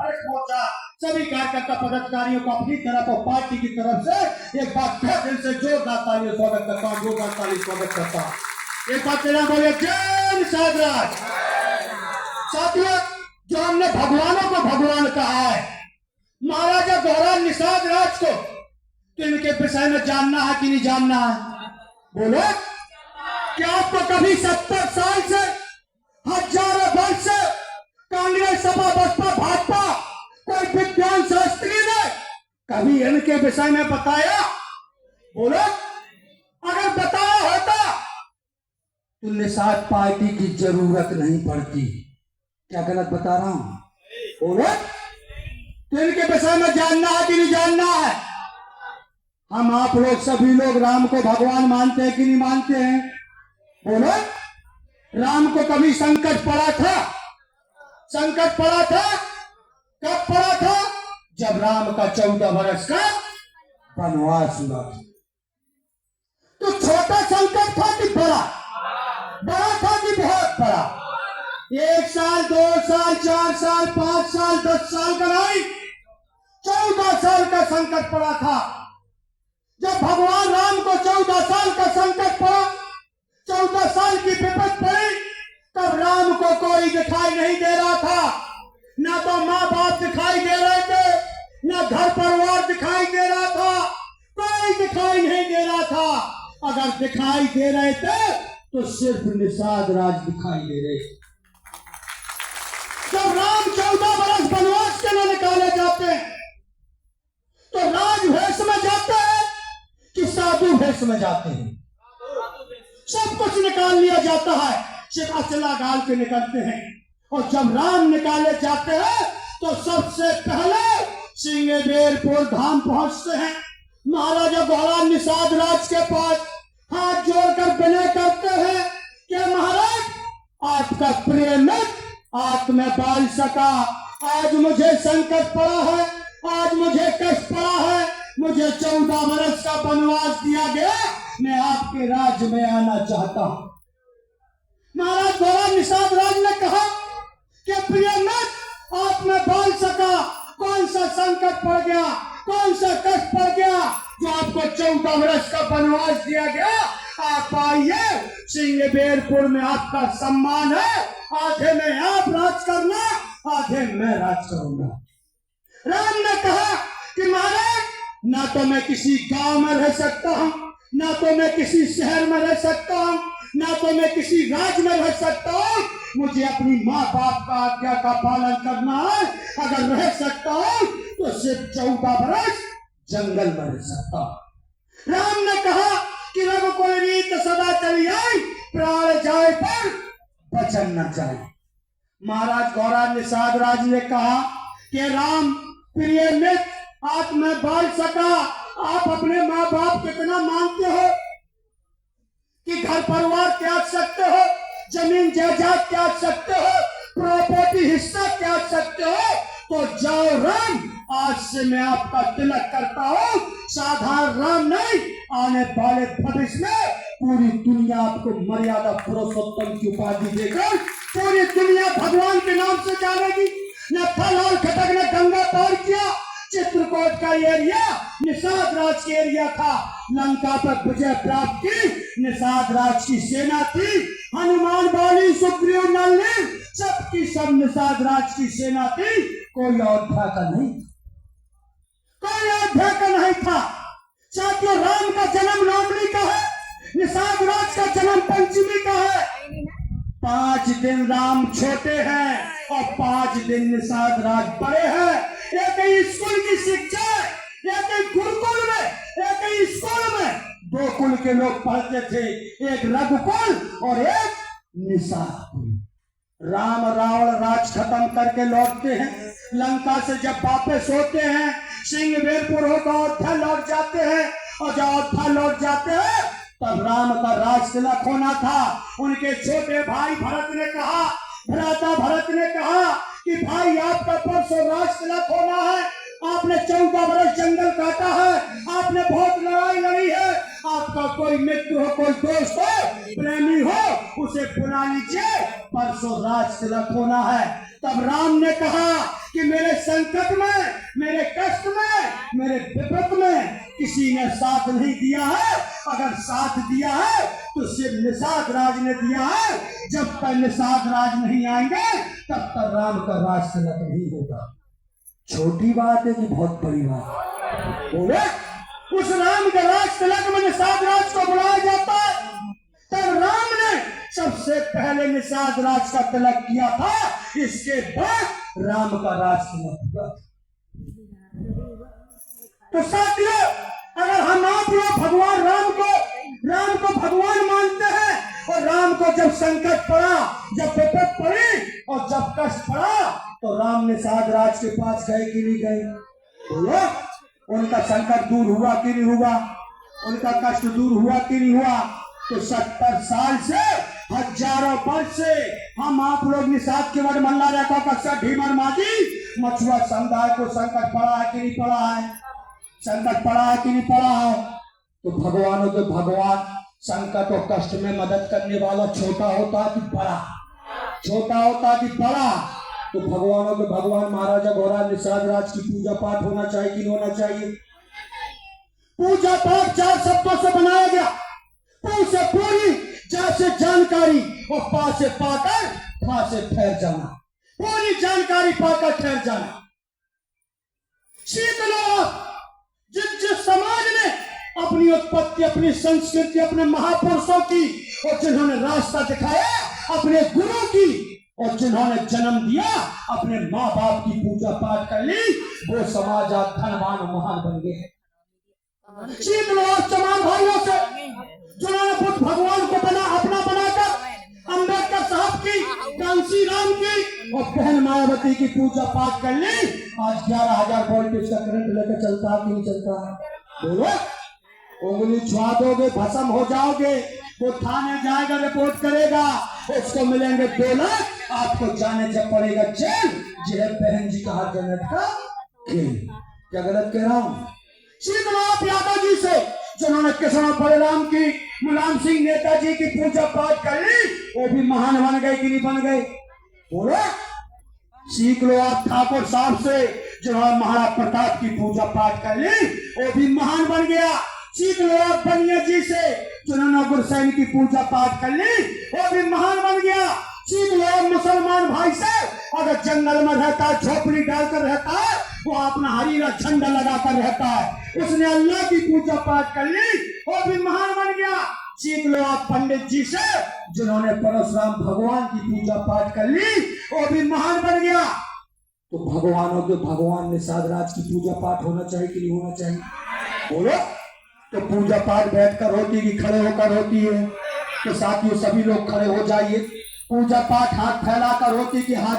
अध्यक्ष पहुंचा, सभी कार्यकर्ता पदाधिकारियों को अपनी तरफ और पार्टी की तरफ से एक बार फिर दिल से जोरदार तालियों स्वागत करता हूं, जोरदार ताली स्वागत करता हूं। एक बार तेरा बोले जय निषाद राज। साथियों, जो हमने भगवानों को भगवान कहा है, महाराजा गौरा निषाद राज को तो इनके विषय में जानना है कि नहीं जानना है? बोलो, क्या आपको कभी 70 साल से, हजारों वर्ष से कांग्रेस, सपा, बसपा, भाजपा, कोई विज्ञान शास्त्री ने कभी इनके विषय में बताया? बोलो, अगर बताया होता तो निषाद पार्टी की जरूरत नहीं पड़ती। क्या गलत बता रहा हूं? बोलो, तो इनके विषय में जानना है कि नहीं जानना है? हम आप लोग सभी लोग राम को भगवान मानते हैं कि नहीं मानते हैं? बोलो, राम को कभी संकट पड़ा था? संकट पड़ा था? कब पड़ा था? जब राम का 14 वर्ष का वनवास हुआ। तो छोटा संकट था कि बड़ा? बड़ा था कि बहुत बड़ा? 1 साल, 2 साल, 4 साल, 5 साल, 10 साल का नहीं, 14 साल का संकट पड़ा था। जब भगवान राम को 14 साल का संकट पड़ा, 14 साल की विपद पड़ी, तब राम को कोई दिखाई नहीं दे रहा था। ना तो माँ बाप दिखाई दे रहे थे, ना घर परिवार दिखाई दे रहा था, कोई दिखाई नहीं दे रहा था। अगर दिखाई दे रहे थे तो सिर्फ निषाद राज दिखाई दे रहे थे। जब राम 14 वर्ष वनवास के लिए निकाले जाते हैं तो राजवेश में जाते हैं कि साधु वेश में जाते हैं? सब कुछ निकाल लिया जाता है, सिर्फ अचला गाल के निकलते हैं। और जब राम निकाले जाते हैं तो सबसे पहले सिंहबेरपुर धाम पहुंचते हैं। महाराजा गौरा निषाद राज के पास हाथ जोड़कर विनय करते हैं कि महाराज, आपका प्रिय मित्र आंख में बाल सका, आज मुझे संकट पड़ा है, आज मुझे कष्ट पड़ा है, मुझे 14 वर्ष का वनवास दिया गया, मैं आपके राज्य में आना चाहता हूं। महाराज गौरा निषाद राज ने कहा कि प्रिय मित्र, आप में बाल सका, कौन सा संकट पड़ गया, कौन सा कष्ट पड़ गया जो आपको 14 वर्ष का वनवास दिया गया? आप आइए, सिंहबेरपुर में आपका सम्मान है, आधे में आप राज करना, आधे मैं राज करूंगा। राम ने कहा कि महाराज, ना तो मैं किसी गांव में रह सकता हूं, ना तो मैं किसी शहर में रह सकता हूं, ना तो मैं किसी राज्य में रह सकता हूं, मुझे अपनी माँ बाप का आज्ञा का पालन करना है। अगर रह सकता हूं तो सिर्फ 14 वर्ष जंगल में रह सकता हूं। राम ने कहा कि रघुकुल रीत सदा चली आई, प्राण जाए पर वचन न जाए। महाराज गौरा निषाद राज ने कहा कि राम प्रिय मित्र, आप में बाल सका, आप अपने माँ बाप कितना मानते हो कि घर परिवार त्याग सकते हो, जमीन जायदाद त्याग सकते हो, प्रॉपर्टी हिस्सा त्याग सकते हो? तो जाओ राम, आज से मैं आपका तिलक करता हूँ। साधारण राम नहीं, आने वाले भविष्य में पूरी दुनिया आपको मर्यादा पुरुषोत्तम की उपाधि देकर पूरी दुनिया भगवान के नाम से जानेगी। नथालाल खट्टक ने गंगा पार किया, चित्रकूट का एरिया निषाद राज के एरिया था, लंका पर विजय प्राप्त की निषाद राज की सेना थी, हनुमान, बाली, सुग्रीव, नल, सबकी सब निषाद राज की सेना थी। कोई अयोध्या का नहीं, कोई अयोध्या का नहीं था। साथियों, राम का जन्म नवमी का है, निषाद राज का जन्म पंचमी का है। 5 दिन राम छोटे हैं और 5 दिन निषाद राज बड़े हैं। एक स्कूल की शिक्षा है, एक गुरुकुल में, एक स्कूल में 2 कुल के लोग पढ़ते थे, एक रघुकुल और एक निषाद कुल। राम रावण राज खत्म करके लौटते हैं, लंका से जब वापस होते हैं, सिंहबेरपुर होकर अयोध्या लौट जाते हैं, और जब अयोध्या लौट जाते हैं तब राम का राज तिलक होना था। उनके छोटे भाई भरत ने कहा, भ्राता भरत ने कहा कि भाई, आपका परसों राज तिलक होना है, आपने 14 वर्ष जंगल काटा है, आपने बहुत लड़ाई लड़ी है, आपका कोई मित्र हो, कोई दोस्त हो, प्रेमी हो, उसे बुला लीजिए, परसों राज तिलक होना है। तब राम ने कहा कि मेरे संकट में, मेरे कष्ट में, मेरे विपत में किसी ने साथ नहीं दिया है। अगर साथ दिया है तो सिर्फ निषाद राज ने दिया है। जब तक निषाद राज नहीं आएंगे तब तक राम का राज तिलक नहीं होगा। छोटी बात है कि बहुत बड़ी बात बोले। उस राम के राज तिलक में निषाद राज को बुलाया जाता है। तब राम ने सबसे पहले निषाद राज का तिलक किया था, इसके बाद राम का राज तिलक हुआ। तो साथियों, अगर हम आप लोग भगवान राम को भगवान मानते हैं और राम को जब संकट पड़ा, जब विपत पड़ी और जब कष्ट पड़ा तो राम निषाद राज के पास गए कि नहीं गए? बोलो, उनका संकट दूर हुआ कि नहीं हुआ? उनका कष्ट दूर हुआ कि नहीं हुआ? तो 70 साल से, हजारों वर्ष से हम आप लोग निषाद के वर्ड मल्ला रेखा कक्षा ढीमर माझी मछुआ समुदाय को संकट पड़ा है कि नहीं पड़ा है? संकट पड़ा है कि नहीं पड़ा है? तो भगवानों के भगवान संकट और कष्ट में मदद करने वाला छोटा होता कि बड़ा? छोटा होता कि बड़ा? तो भगवानों के भगवान महाराजा गौराज निषाद राज की पूजा पाठ होना चाहिए कि नहीं होना चाहिए? पूजा पाठ 4 शब्दों से बनाया गया। पू से पूरी, जा से जानकारी और पा से पाकर, फा से ठहर जाना। पूरी जानकारी पाकर ठहर जाना। जिस समाज ने अपनी उत्पत्ति, अपनी संस्कृति, अपने महापुरुषों की और जिन्होंने रास्ता दिखाया अपने गुरु की और जिन्होंने जन्म दिया अपने माँ बाप की पूजा पाठ कर ली, वो समाज आज धनवान और महान बन गए हैं। चमार भाइयों से जिन्होंने बुद्ध भगवान को अपना बनाकर अम्बेडकर साहब की, कांसी राम की और बहन मायावती की पूजा पाठ कर ली, आज 11,000 वोल्टेज का करंट लेकर चलता है कि नहीं चलता है? बोलो, उंगली छुआ दोगे भस्म हो जाओगे। वो थाने जाएगा, रिपोर्ट करेगा, उसको मिलेंगे 2 लाख, आपको जाने जब पड़ेगा जेल। जय बहन जी कहा जनत का खेल। क्या गलत कह रहा हूँ? शीतनाथ यादव जी से जिन्होंने किसान बलराम की, मुलायम सिंह नेताजी की पूजा पाठ कर ली, वो भी महान बन गए कि नहीं बन गए? बोलो, सीख लो आप ठाकुर साहब से जिन्होंने महाराज प्रताप की पूजा पाठ कर ली, वो भी महान बन गया। सीख लो आप बनिया जी से जिन्होंने गुरसैन की पूजा पाठ कर ली, वो भी महान बन गया। सीख लो आप मुसलमान भाई से, अगर जंगल में रहता है, झोपड़ी डालकर रहता है, वो अपना हरीरा झंडा लगाकर रहता है, उसने अल्लाह की पूजा पाठ कर ली, वो भी महान बन गया। सीख लो आप पंडित जी से जिन्होंने परशुराम भगवान की पूजा पाठ कर ली, वो भी महान बन गया। तो भगवानों के भगवान निषाद राज की पूजा पाठ होना चाहिए कि नहीं होना चाहिए? बोलो, तो पूजा पाठ बैठकर होती कि खड़े होकर होती है? तो साथियों, सभी लोग खड़े हो जाइए। पूजा पाठ हाथ फैलाकर होती कि हाथ